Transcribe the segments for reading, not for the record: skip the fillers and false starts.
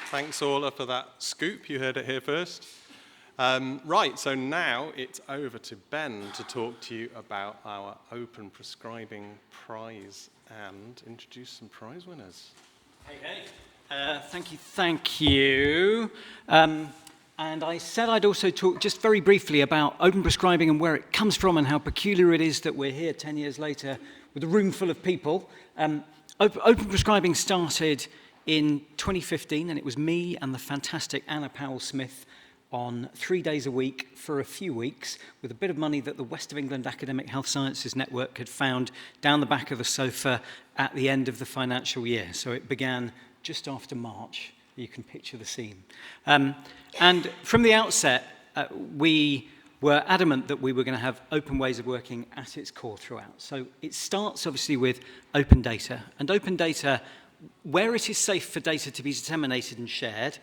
Thanks, Orla, for that scoop. You heard it here first. Right, so now it's over to Ben to talk to you about our Open Prescribing prize and introduce some prize winners. Hey. Thank you. And I said I'd also talk just very briefly about open prescribing and where it comes from and how peculiar it is that we're here 10 years later with a room full of people. Open prescribing started in 2015, and it was me and the fantastic Anna Powell-Smith on 3 days a week for a few weeks with a bit of money that the West of England Academic Health Sciences Network had found down the back of the sofa at the end of the financial year. So it began just after March. You can picture the scene. And from the outset, we were adamant that we were going to have open ways of working at its core throughout. So it starts obviously with open data. And open data, where it is safe for data to be disseminated and shared,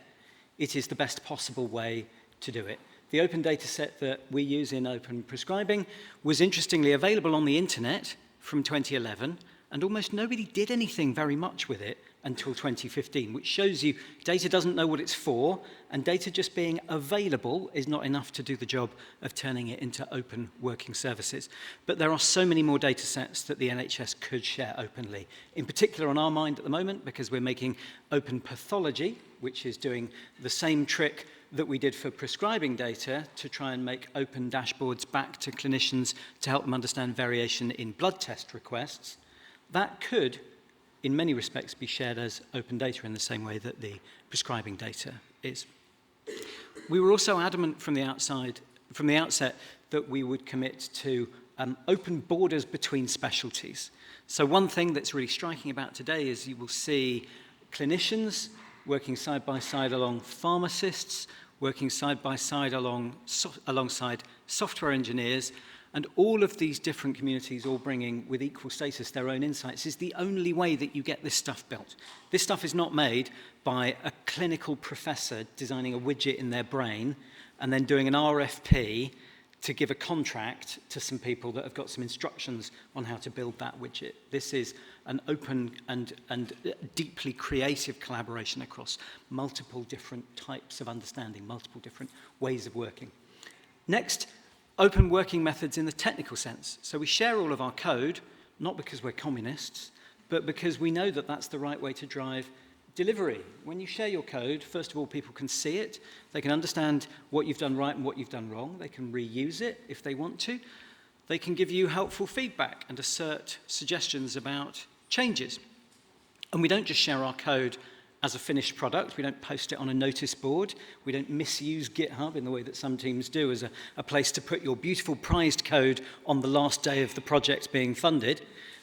it is the best possible way to do it. The open data set that we use in Open Prescribing was interestingly available on the internet from 2011, and almost nobody did anything very much with it until 2015, which shows you data doesn't know what it's for, and data just being available is not enough to do the job of turning it into open working services. But there are so many more data sets that the NHS could share openly, in particular on our mind at the moment, because we're making open pathology, which is doing the same trick that we did for prescribing data to try and make open dashboards back to clinicians to help them understand variation in blood test requests. That could, in many respects, be shared as open data in the same way that the prescribing data is. We were also adamant from the outset that we would commit to open borders between specialties. So one thing that's really striking about today is you will see clinicians working side by side along pharmacists, working side by side alongside software engineers, and all of these different communities all bringing with equal status their own insights is the only way that you get this stuff built. This stuff is not made by a clinical professor designing a widget in their brain and then doing an RFP to give a contract to some people that have got some instructions on how to build that widget. This is an open and deeply creative collaboration across multiple different types of understanding, multiple different ways of working. Next, open working methods in the technical sense. So we share all of our code, not because we're communists, but because we know that that's the right way to drive delivery. When you share your code, first of all, people can see it. They can understand what you've done right and what you've done wrong. They can reuse it if they want to. They can give you helpful feedback and assert suggestions about changes. And we don't just share our code as a finished product. We don't post it on a notice board. We don't misuse GitHub in the way that some teams do as a place to put your beautiful prized code on the last day of the project being funded.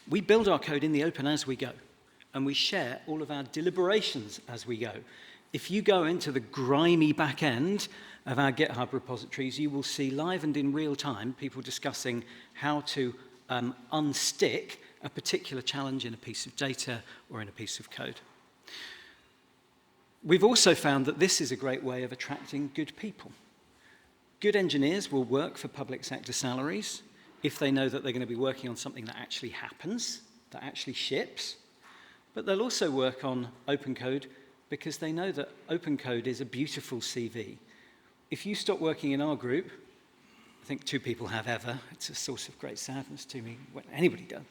We build our code in the open as we go, and we share all of our deliberations as we go. If you go into the grimy back end of our GitHub repositories, you will see live and in real time people discussing how to unstick a particular challenge in a piece of data or in a piece of code. We've also found that this is a great way of attracting good people. Good engineers will work for public sector salaries if they know that they're going to be working on something that actually happens, that actually ships. But they'll also work on open code because they know that open code is a beautiful CV. If you stop working in our group, I think 2 people have ever, it's a source of great sadness to me when anybody does.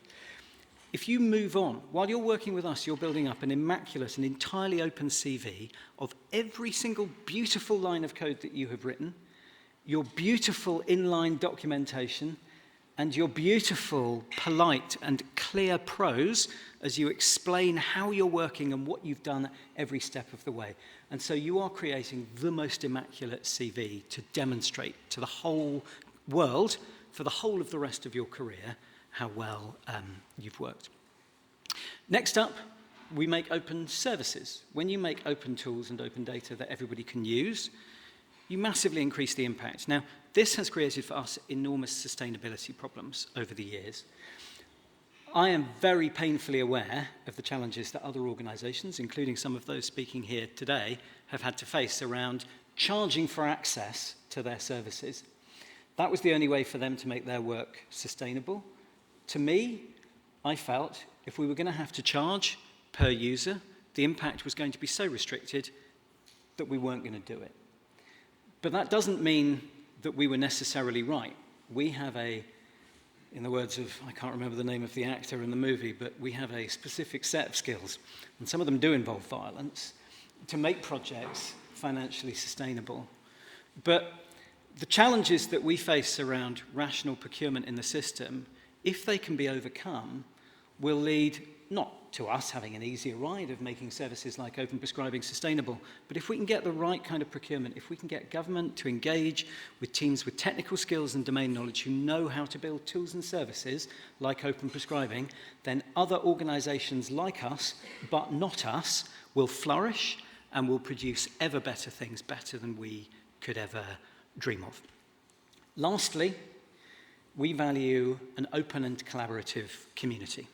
If you move on, while you're working with us, you're building up an immaculate and entirely open CV of every single beautiful line of code that you have written, your beautiful inline documentation, and your beautiful, polite, and clear prose as you explain how you're working and what you've done every step of the way. And so you are creating the most immaculate CV to demonstrate to the whole world, for the whole of the rest of your career, how well you've worked. Next up, we make open services. When you make open tools and open data that everybody can use, you massively increase the impact. Now, this has created for us enormous sustainability problems over the years. I am very painfully aware of the challenges that other organizations, including some of those speaking here today, have had to face around charging for access to their services. That was the only way for them to make their work sustainable. To me, I felt if we were going to have to charge per user, the impact was going to be so restricted that we weren't going to do it. But that doesn't mean that we were necessarily right. We have in the words of, I can't remember the name of the actor in the movie, but we have a specific set of skills, and some of them do involve violence, to make projects financially sustainable. But the challenges that we face around rational procurement in the system, if they can be overcome, will lead not to us having an easier ride of making services like Open Prescribing sustainable, but if we can get the right kind of procurement, if we can get government to engage with teams with technical skills and domain knowledge who know how to build tools and services like Open Prescribing, then other organisations like us, but not us, will flourish and will produce ever better things, better than we could ever dream of. Lastly, we value an open and collaborative community.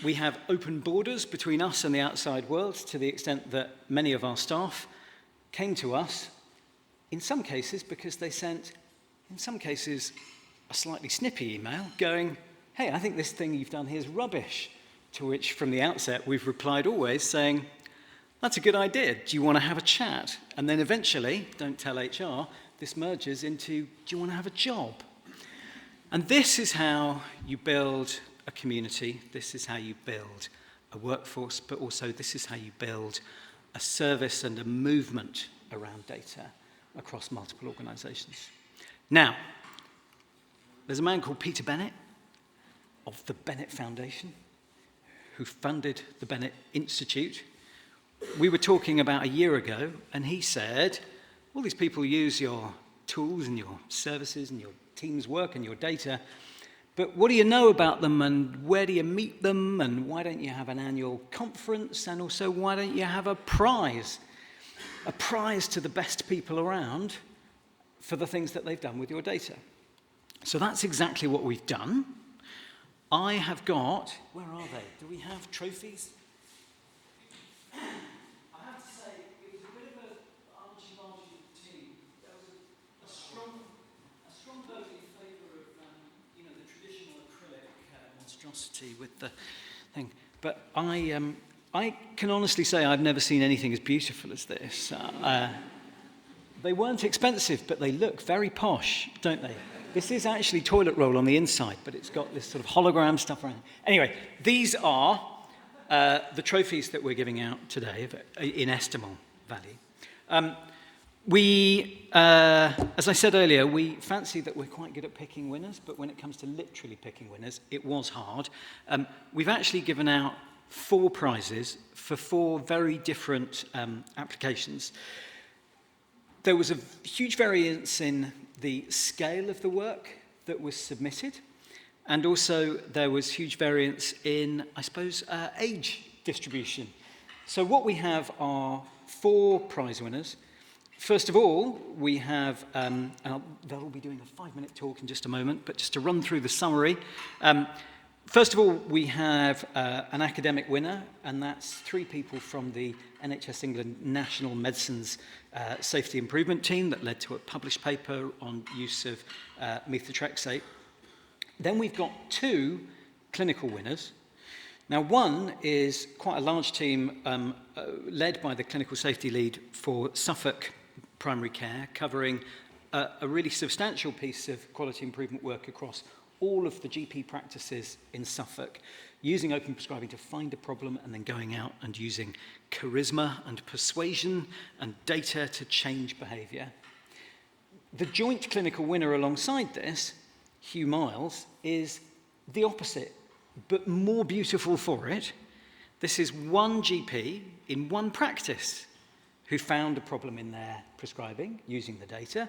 We have open borders between us and the outside world to the extent that many of our staff came to us, in some cases because they sent, in some cases, a slightly snippy email going, hey, I think this thing you've done here is rubbish, to which from the outset we've replied always saying, that's a good idea, do you want to have a chat? And then eventually, don't tell HR, this merges into, do you want to have a job? And this is how you build a community, this is how you build a workforce, but also this is how you build a service and a movement around data across multiple organisations. Now, there's a man called Peter Bennett of the Bennett Foundation who funded the Bennett Institute. We were talking about a year ago, and he said, all these people use your tools and your services and your team's work and your data, but what do you know about them, and where do you meet them, and why don't you have an annual conference, and also why don't you have a prize to the best people around for the things that they've done with your data? So that's exactly what we've done. I have got, where are they? Do we have trophies? I have to say, it was a bit of an argy-bargy team. There was a strong vote in favour of the traditional acrylic monstrosity with the thing. But I can honestly say I've never seen anything as beautiful as this. They weren't expensive, but they look very posh, don't they? This is actually toilet roll on the inside, but it's got this sort of hologram stuff around it. Anyway, these are the trophies that we're giving out today in estimable value. As I said earlier, we fancy that we're quite good at picking winners, but when it comes to literally picking winners, it was hard. We've actually given out 4 prizes for 4 very different applications. There was a huge variance in the scale of the work that was submitted, and also there was huge variance in, I suppose, age distribution. So what we have are 4 prize winners. First of all, we have, they'll all be doing a 5-minute talk in just a moment, but just to run through the summary. First of all, we have an academic winner, and that's 3 people from the NHS England National Medicines Safety Improvement Team that led to a published paper on use of methotrexate. Then we've got 2 clinical winners. Now, one is quite a large team led by the clinical safety lead for Suffolk Primary Care, covering a really substantial piece of quality improvement work across all of the GP practices in Suffolk, using Open Prescribing to find a problem and then going out and using charisma and persuasion and data to change behaviour. The joint clinical winner alongside this, Huw Miles, is the opposite, but more beautiful for it. This is one GP in one practice who found a problem in their prescribing using the data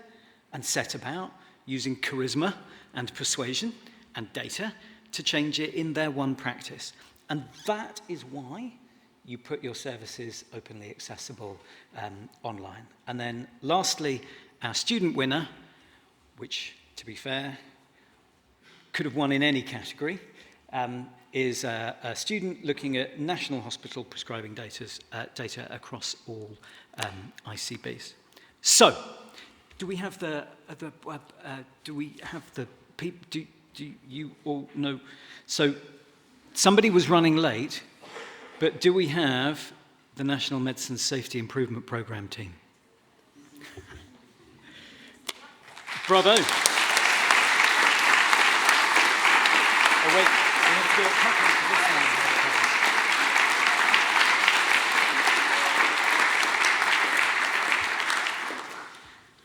and set about using charisma and persuasion and data to change it in their one practice. And that is why you put your services openly accessible online. And then lastly, our student winner, which, to be fair, could have won in any category, is a student looking at national hospital prescribing data across all ICBs. So, do we have the people? Do you all know? So, somebody was running late, but do we have the National Medicine Safety Improvement Programme team. Bravo. Oh, wait, we have to do it properly for this one.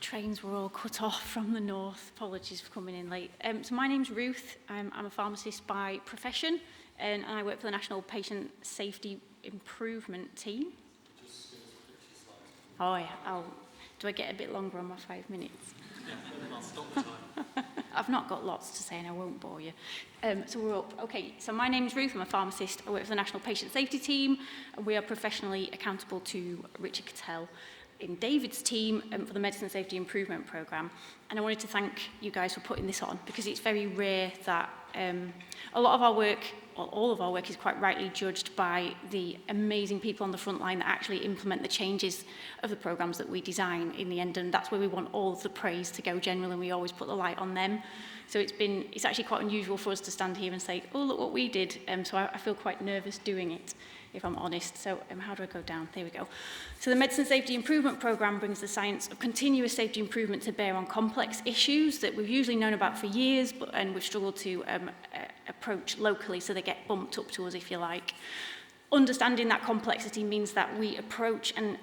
Trains were all cut off from the north. Apologies for coming in late. So my name's Ruth. I'm a pharmacist by profession, and I work for the National Patient Safety Improvement Team. Oh yeah. Do I get a bit longer on my 5 minutes? I'll stop the time. I've not got lots to say and I won't bore you. So we're up. Okay, so my name's Ruth, I'm a pharmacist. I work for the National Patient Safety Team, and we are professionally accountable to Richard Cattell in David's team for the Medicine Safety Improvement Programme. And I wanted to thank you guys for putting this on, because it's very rare that a lot of our work, or all of our work, is quite rightly judged by the amazing people on the front line that actually implement the changes of the programmes that we design in the end, and that's where we want all of the praise to go generally, and we always put the light on them. So it's actually quite unusual for us to stand here and say, oh, look what we did. So I feel quite nervous doing it, if I'm honest. So how do I go down? There we go. So the Medicine Safety Improvement Programme brings the science of continuous safety improvement to bear on complex issues that we've usually known about for years, and we've struggled to approach locally, so they get bumped up to us, if you like. Understanding that complexity means that we approach, and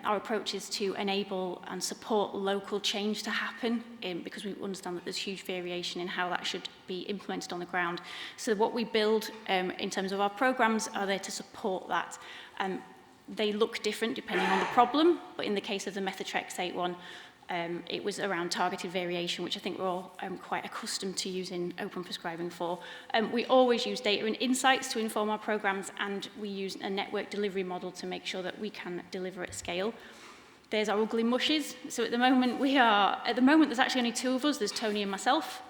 our approach is to enable and support local change to happen, because we understand that there's huge variation in how that should be implemented on the ground. So what we build in terms of our programs are there to support that. They look different depending on the problem, but in the case of the methotrexate one, it was around targeted variation, which I think we're all quite accustomed to using open prescribing for. We always use data and insights to inform our programs, and we use a network delivery model to make sure that we can deliver at scale. There's our ugly mushes. So at the moment there's actually only two of us. There's Tony and myself.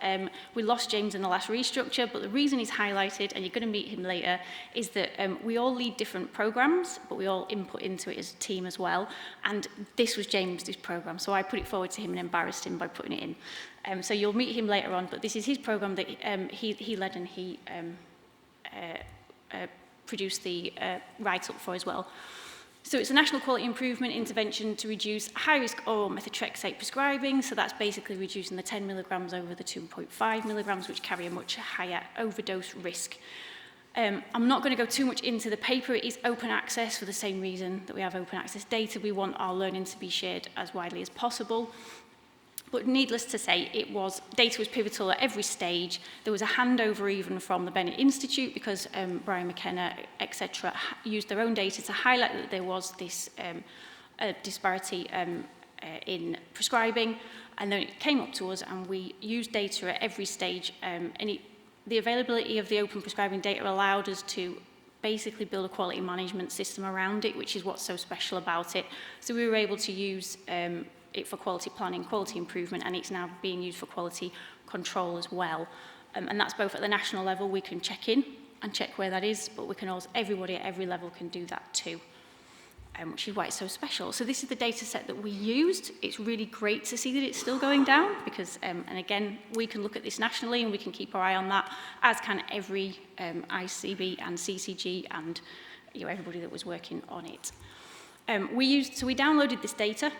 We lost James in the last restructure, but the reason he's highlighted, and you're going to meet him later, is that we all lead different programs, but we all input into it as a team as well. And this was James's program, so I put it forward to him and embarrassed him by putting it in. So you'll meet him later on, but this is his program that he led, and he produced the write-up for as well. So it's a national quality improvement intervention to reduce high-risk oral methotrexate prescribing. So that's basically reducing the 10 milligrams over the 2.5 milligrams, which carry a much higher overdose risk. I'm not going to go too much into the paper. It is open access for the same reason that we have open access data. We want our learning to be shared as widely as possible. But needless to say, data was pivotal at every stage. There was a handover even from the Bennett Institute, because Brian McKenna, etc., used their own data to highlight that there was this disparity in prescribing. And then it came up to us, and we used data at every stage. The availability of the open prescribing data allowed us to basically build a quality management system around it, which is what's so special about it. So we were able to use it for quality planning, quality improvement, and it's now being used for quality control as well. And that's both at the national level. We can check in and check where that is, but we can also, everybody at every level can do that too, which is why it's so special. So this is the data set that we used. It's really great to see that it's still going down, because, and again, we can look at this nationally and we can keep our eye on that, as can every ICB and CCG and everybody that was working on it. So we downloaded this data,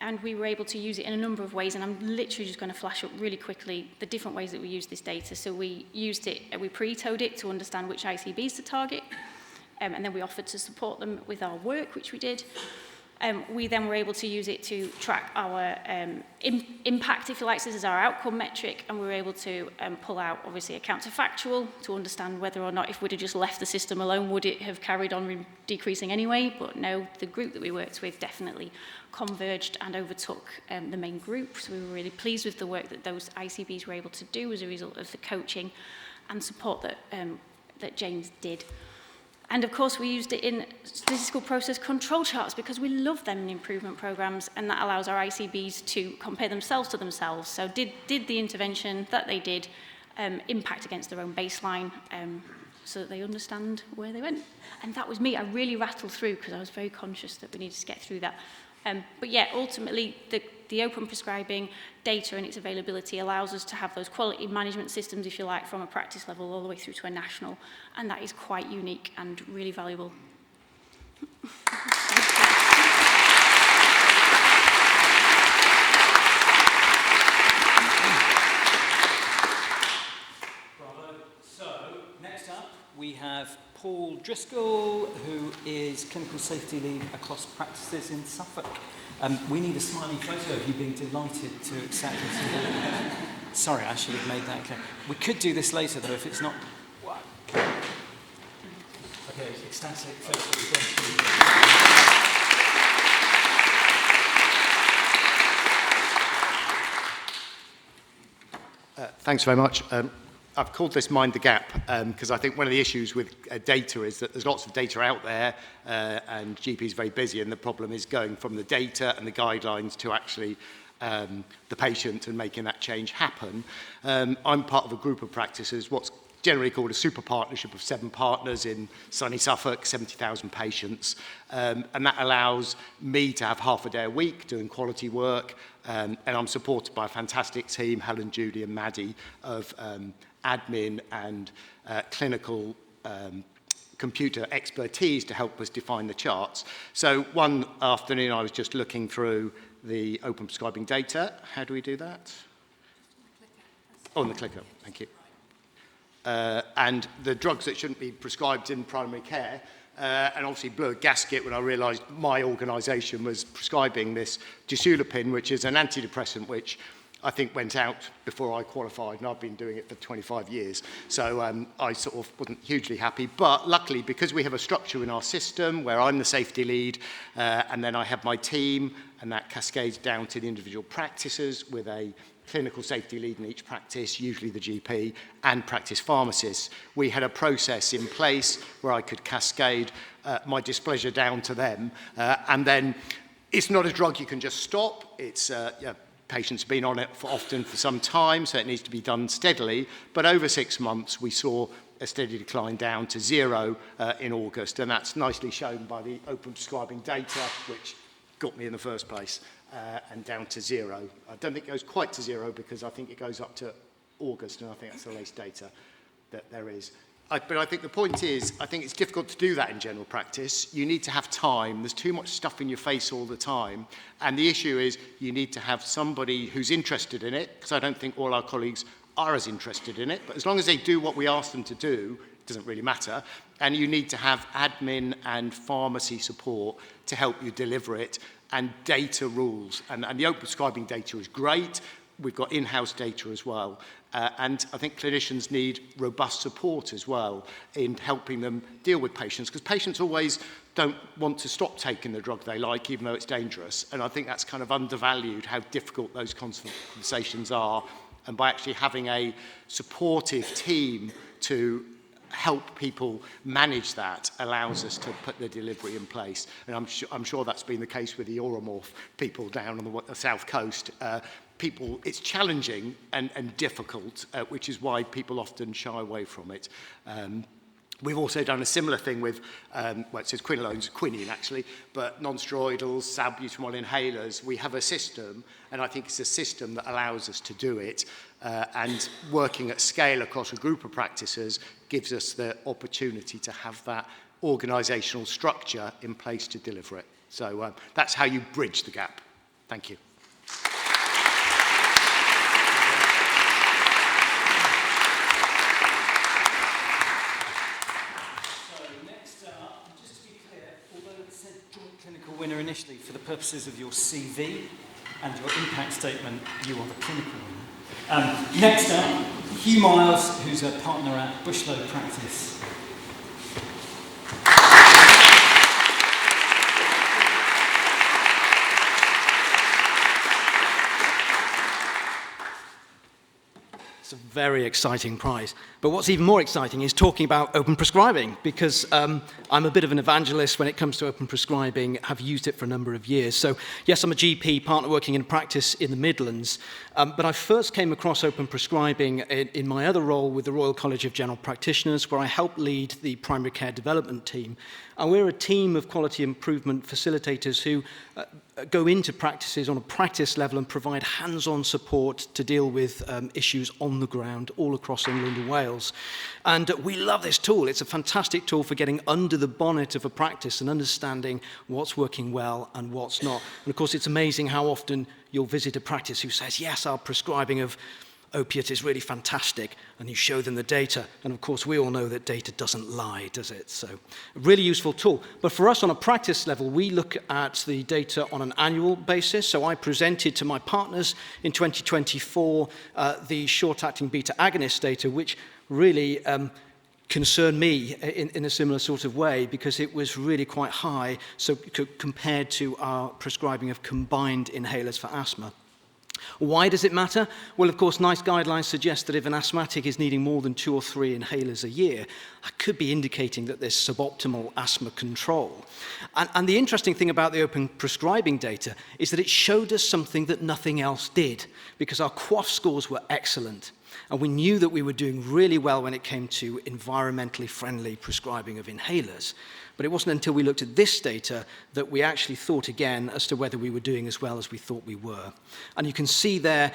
and we were able to use it in a number of ways, and I'm literally just going to flash up really quickly the different ways that we use this data. So we used it, we pre-towed it to understand which ICBs to target, and then we offered to support them with our work, which we did. We then were able to use it to track our impact, if you like. So this is our outcome metric, and we were able to pull out, obviously, a counterfactual to understand whether or not, if we'd have just left the system alone, would it have carried on decreasing anyway? But no, the group that we worked with definitely converged and overtook the main group. So we were really pleased with the work that those ICBs were able to do as a result of the coaching and support that James did. And of course, we used it in statistical process control charts, because we love them in improvement programs, and that allows our ICBs to compare themselves to themselves. So did the intervention that they did impact against their own baseline, so that they understand where they went? And that was me. I really rattled through, because I was very conscious that we needed to get through that. But yeah, ultimately, the open prescribing data and its availability allows us to have those quality management systems, if you like, from a practice level all the way through to a national, and that is quite unique and really valuable. Bravo. So, next up, we have Paul Driscoll, who is Clinical Safety Lead across practices in Suffolk. We need a smiley photo of you being delighted to accept this. Sorry, I should have made that clear. We could do this later, though, if it's not... Okay, ecstatic photo. Thanks very much. I've called this Mind the Gap because I think one of the issues with data is that there's lots of data out there and GP is very busy, and the problem is going from the data and the guidelines to actually the patient and making that change happen. I'm part of a group of practices, what's generally called a super partnership of 7 partners in sunny Suffolk, 70,000 patients. And that allows me to have half a day a week doing quality work. And I'm supported by a fantastic team, Helen, Judy and Maddie, of admin and clinical computer expertise to help us define the charts. So one afternoon I was just looking through the open prescribing data. How do we do that? On the clicker, thank you. And the drugs that shouldn't be prescribed in primary care, and obviously blew a gasket when I realised my organisation was prescribing this Driscoll, which is an antidepressant which I think went out before I qualified, and I've been doing it for 25 years. So I sort of wasn't hugely happy, but luckily, because we have a structure in our system where I'm the safety lead, and then I have my team, and that cascades down to the individual practices with a clinical safety lead in each practice, usually the GP, and practice pharmacists. We had a process in place where I could cascade my displeasure down to them, and then it's not a drug you can just stop. It's patients have been on it often for some time, so it needs to be done steadily. But over 6 months, we saw a steady decline down to 0 in August, and that's nicely shown by the open prescribing data, which got me in the first place, and down to 0. I don't think it goes quite to 0 because I think it goes up to August, and I think that's the latest data that there is. But I think the point is, I think it's difficult to do that in general practice. You need to have time. There's too much stuff in your face all the time. And the issue is you need to have somebody who's interested in it, because I don't think all our colleagues are as interested in it. But as long as they do what we ask them to do, it doesn't really matter. And you need to have admin and pharmacy support to help you deliver it, and data rules. And the open prescribing data is great. We've got in-house data as well. And I think clinicians need robust support as well in helping them deal with patients, because patients always don't want to stop taking the drug they like, even though it's dangerous. And I think that's kind of undervalued, how difficult those conversations are. And by actually having a supportive team to help people manage that allows us to put the delivery in place. And I'm sure that's been the case with the Oromorph people down on the south coast. It's challenging and difficult, which is why people often shy away from it. We've also done a similar thing with, well, it says quinolones, quinine actually, but non-steroidals, salbutamol inhalers. We have a system, and I think it's a system that allows us to do it. And working at scale across a group of practices gives us the opportunity to have that organisational structure in place to deliver it. So that's how you bridge the gap. Thank you. Winner initially, for the purposes of your CV and your impact statement, you are the clinical winner. Next up, Huw Miles, who's a partner at Bushlow Practice. It's a very exciting prize. But what's even more exciting is talking about open prescribing, because I'm a bit of an evangelist when it comes to open prescribing, have used it for a number of years. So yes, I'm a GP partner working in practice in the Midlands, but I first came across open prescribing in my other role with the Royal College of General Practitioners, where I help lead the primary care development team. And we're a team of quality improvement facilitators who go into practices on a practice level and provide hands-on support to deal with issues on the ground all across England and Wales. And we love this tool. It's a fantastic tool for getting under the bonnet of a practice and understanding what's working well and what's not. And of course, it's amazing how often you'll visit a practice who says, yes, our prescribing of opiate is really fantastic, and you show them the data. And of course, we all know that data doesn't lie, does it? So a really useful tool. But for us on a practice level, we look at the data on an annual basis. So I presented to my partners in 2024 the short-acting beta agonist data, which really concerned me in a similar sort of way, because it was really quite high, so compared to our prescribing of combined inhalers for asthma. Why does it matter? Well, of course, NICE guidelines suggest that if an asthmatic is needing more than 2 or 3 inhalers a year, that could be indicating that there's suboptimal asthma control. And the interesting thing about the open prescribing data is that it showed us something that nothing else did, because our QOF scores were excellent. And we knew that we were doing really well when it came to environmentally friendly prescribing of inhalers. But it wasn't until we looked at this data that we actually thought again as to whether we were doing as well as we thought we were. And you can see there,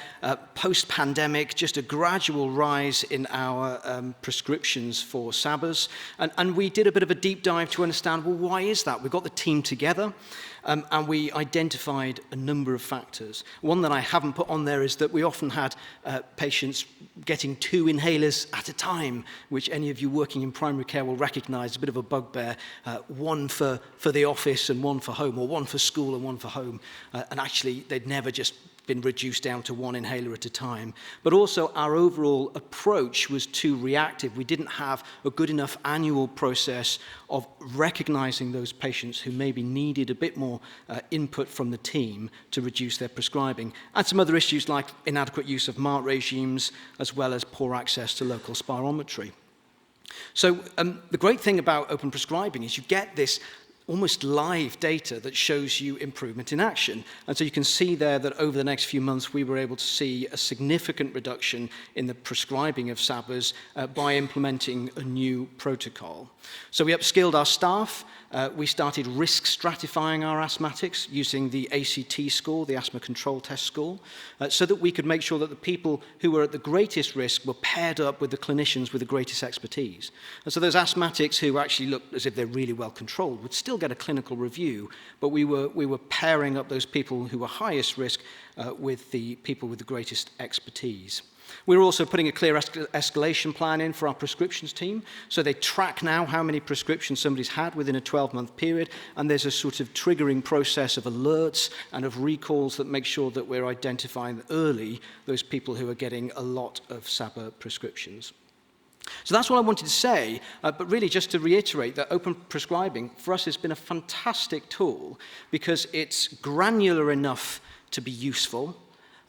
post-pandemic, just a gradual rise in our prescriptions for SABAs. And we did a bit of a deep dive to understand, well, why is that? We got the team together, and we identified a number of factors. One that I haven't put on there is that we often had patients getting 2 inhalers at a time, which any of you working in primary care will recognize, a bit of a bugbear. One for the office and one for home, or one for school and one for home. And actually, they'd never just been reduced down to 1 inhaler at a time. But also, our overall approach was too reactive. We didn't have a good enough annual process of recognizing those patients who maybe needed a bit more input from the team to reduce their prescribing. And some other issues like inadequate use of MART regimes, as well as poor access to local spirometry. So the great thing about open prescribing is you get this almost live data that shows you improvement in action. And so you can see there that over the next few months, we were able to see a significant reduction in the prescribing of SABAs by implementing a new protocol. So we upskilled our staff. We started risk stratifying our asthmatics using the ACT score, the Asthma Control Test score, so that we could make sure that the people who were at the greatest risk were paired up with the clinicians with the greatest expertise. And so those asthmatics who actually looked as if they're really well controlled would still get a clinical review, but we were pairing up those people who were highest risk with the people with the greatest expertise. We're also putting a clear escalation plan in for our prescriptions team, so they track now how many prescriptions somebody's had within a 12-month period, and there's a sort of triggering process of alerts and of recalls that make sure that we're identifying early those people who are getting a lot of SABA prescriptions. So that's what I wanted to say, but really just to reiterate that open prescribing for us has been a fantastic tool because it's granular enough to be useful,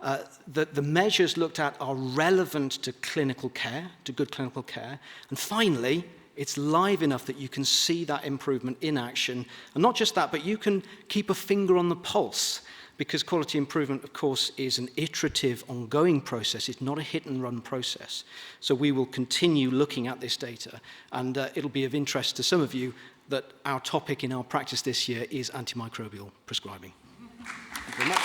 that the measures looked at are relevant to clinical care, to good clinical care, and finally, it's live enough that you can see that improvement in action, and not just that, but you can keep a finger on the pulse, because quality improvement, of course, is an iterative, ongoing process. It's not a hit-and-run process. So we will continue looking at this data, and it'll be of interest to some of you that our topic in our practice this year is antimicrobial prescribing. Thank you very much.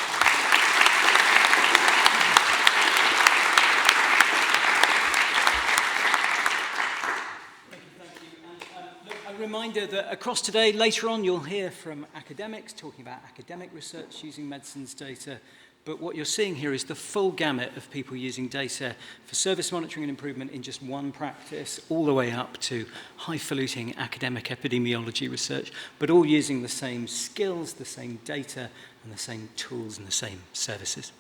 A reminder that across today, later on, you'll hear from academics talking about academic research using medicines data. But what you're seeing here is the full gamut of people using data for service monitoring and improvement in just one practice, all the way up to highfalutin academic epidemiology research, but all using the same skills, the same data, and the same tools and the same services.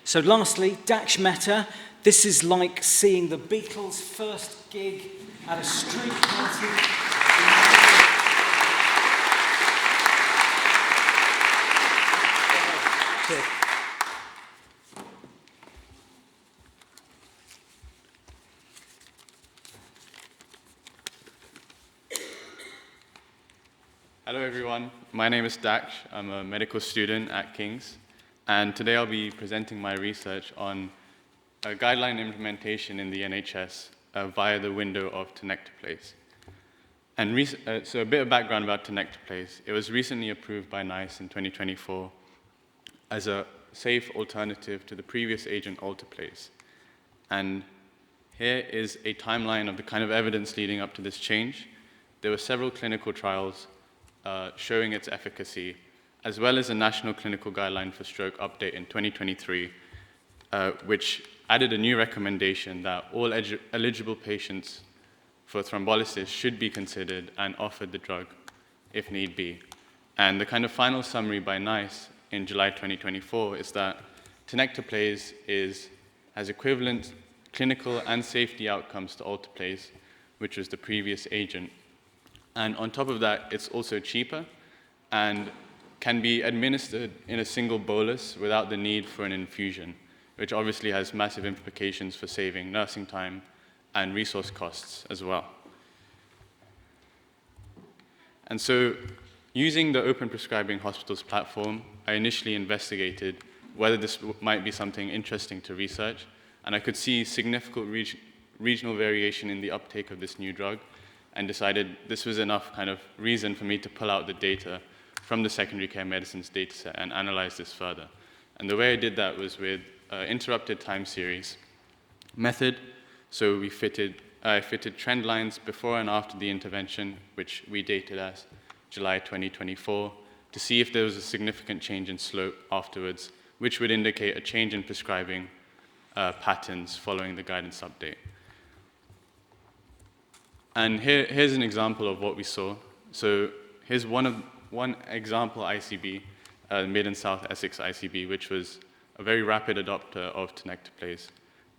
So lastly, Daksh Mehta. This is like seeing the Beatles' first gig at a street party. Hello everyone, my name is Daksh. I'm a medical student at King's, and today I'll be presenting my research on guideline implementation in the NHS via the window of tenecteplase. And so a bit of background about tenecteplase. It was recently approved by NICE in 2024, as a safe alternative to the previous agent alteplase. And here is a timeline of the kind of evidence leading up to this change. There were several clinical trials showing its efficacy, as well as a national clinical guideline for stroke update in 2023, which added a new recommendation that all eligible patients for thrombolysis should be considered and offered the drug if need be. And the kind of final summary by NICE in July 2024 is that tenecteplase has equivalent clinical and safety outcomes to alteplase, which was the previous agent. And on top of that, it's also cheaper and can be administered in a single bolus without the need for an infusion, which obviously has massive implications for saving nursing time and resource costs as well. And so, using the Open Prescribing Hospitals platform, I initially investigated whether this might be something interesting to research, and I could see significant regional variation in the uptake of this new drug, and decided this was enough kind of reason for me to pull out the data from the secondary care medicines dataset and analyze this further. And the way I did that was with interrupted time series method. So I fitted trend lines before and after the intervention, which we dated as July 2024, to see if there was a significant change in slope afterwards, which would indicate a change in prescribing patterns following the guidance update. And here's an example of what we saw. So here's one example ICB, Mid and South Essex ICB, which was a very rapid adopter of tenecteplase.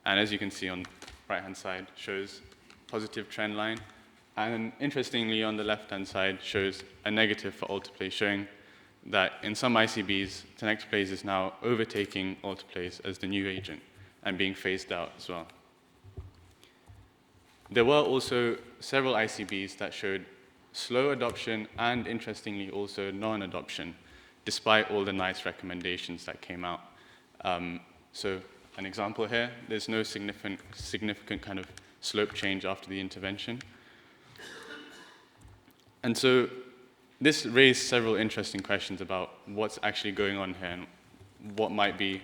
And as you can see on the right-hand side, shows positive trend line. And interestingly, on the left-hand side, shows a negative for alteplase, showing that in some ICBs, tenecteplase is now overtaking alteplase as the new agent and being phased out as well. There were also several ICBs that showed slow adoption and, interestingly, also non-adoption, despite all the NICE recommendations that came out. So an example here, there's no significant kind of slope change after the intervention. And so this raised several interesting questions about what's actually going on here and what might be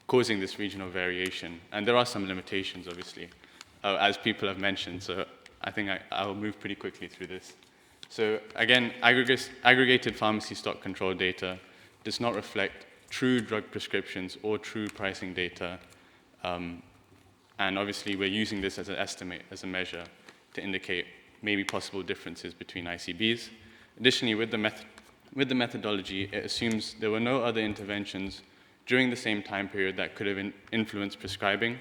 causing this regional variation. And there are some limitations, obviously, as people have mentioned, so I think I'll move pretty quickly through this. So again, aggregated pharmacy stock control data does not reflect true drug prescriptions or true pricing data. And obviously, we're using this as an estimate, as a measure, to indicate maybe possible differences between ICBs. Additionally, with the methodology, it assumes there were no other interventions during the same time period that could have influenced prescribing.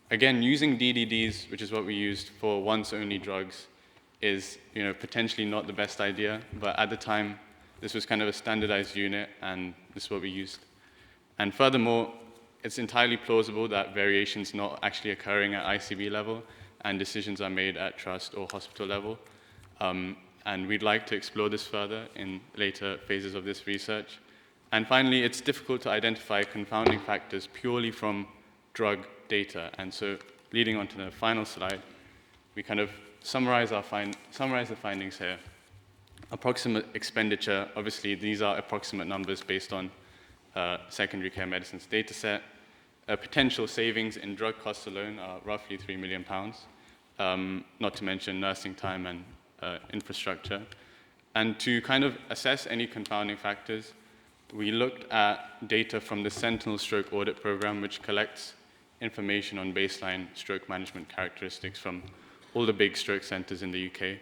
Again, using DDDs, which is what we used for once-only drugs, is potentially not the best idea, but at the time, this was kind of a standardized unit, and this is what we used. And furthermore, it's entirely plausible that variation's not actually occurring at ICB level, and decisions are made at trust or hospital level. And we'd like to explore this further in later phases of this research. And finally, it's difficult to identify confounding factors purely from drug data. And so leading on to the final slide, we kind of summarize the findings here. Approximate expenditure, obviously these are approximate numbers based on secondary care medicines data set. Potential savings in drug costs alone are roughly £3 million, not to mention nursing time and infrastructure. And to kind of assess any confounding factors, we looked at data from the Sentinel Stroke Audit Program, which collects information on baseline stroke management characteristics from all the big stroke centers in the UK.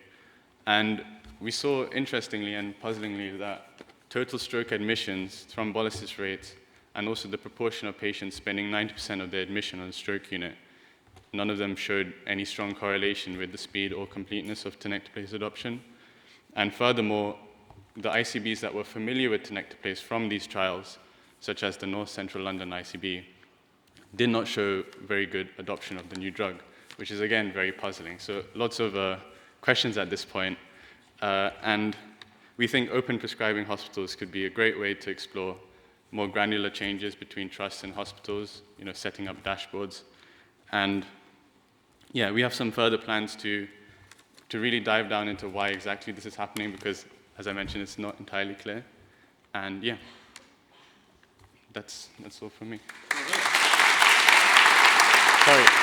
And we saw, interestingly and puzzlingly, that total stroke admissions, thrombolysis rates, and also the proportion of patients spending 90% of their admission on a stroke unit, none of them showed any strong correlation with the speed or completeness of tenecteplase adoption. And furthermore, the ICBs that were familiar with tenecteplase from these trials, such as the North Central London ICB, did not show very good adoption of the new drug, which is again very puzzling. So lots of questions at this point. And we think open prescribing hospitals could be a great way to explore more granular changes between trusts and hospitals, setting up dashboards. And yeah, we have some further plans to really dive down into why exactly this is happening, because as I mentioned, it's not entirely clear. And yeah, that's all from me. Sorry.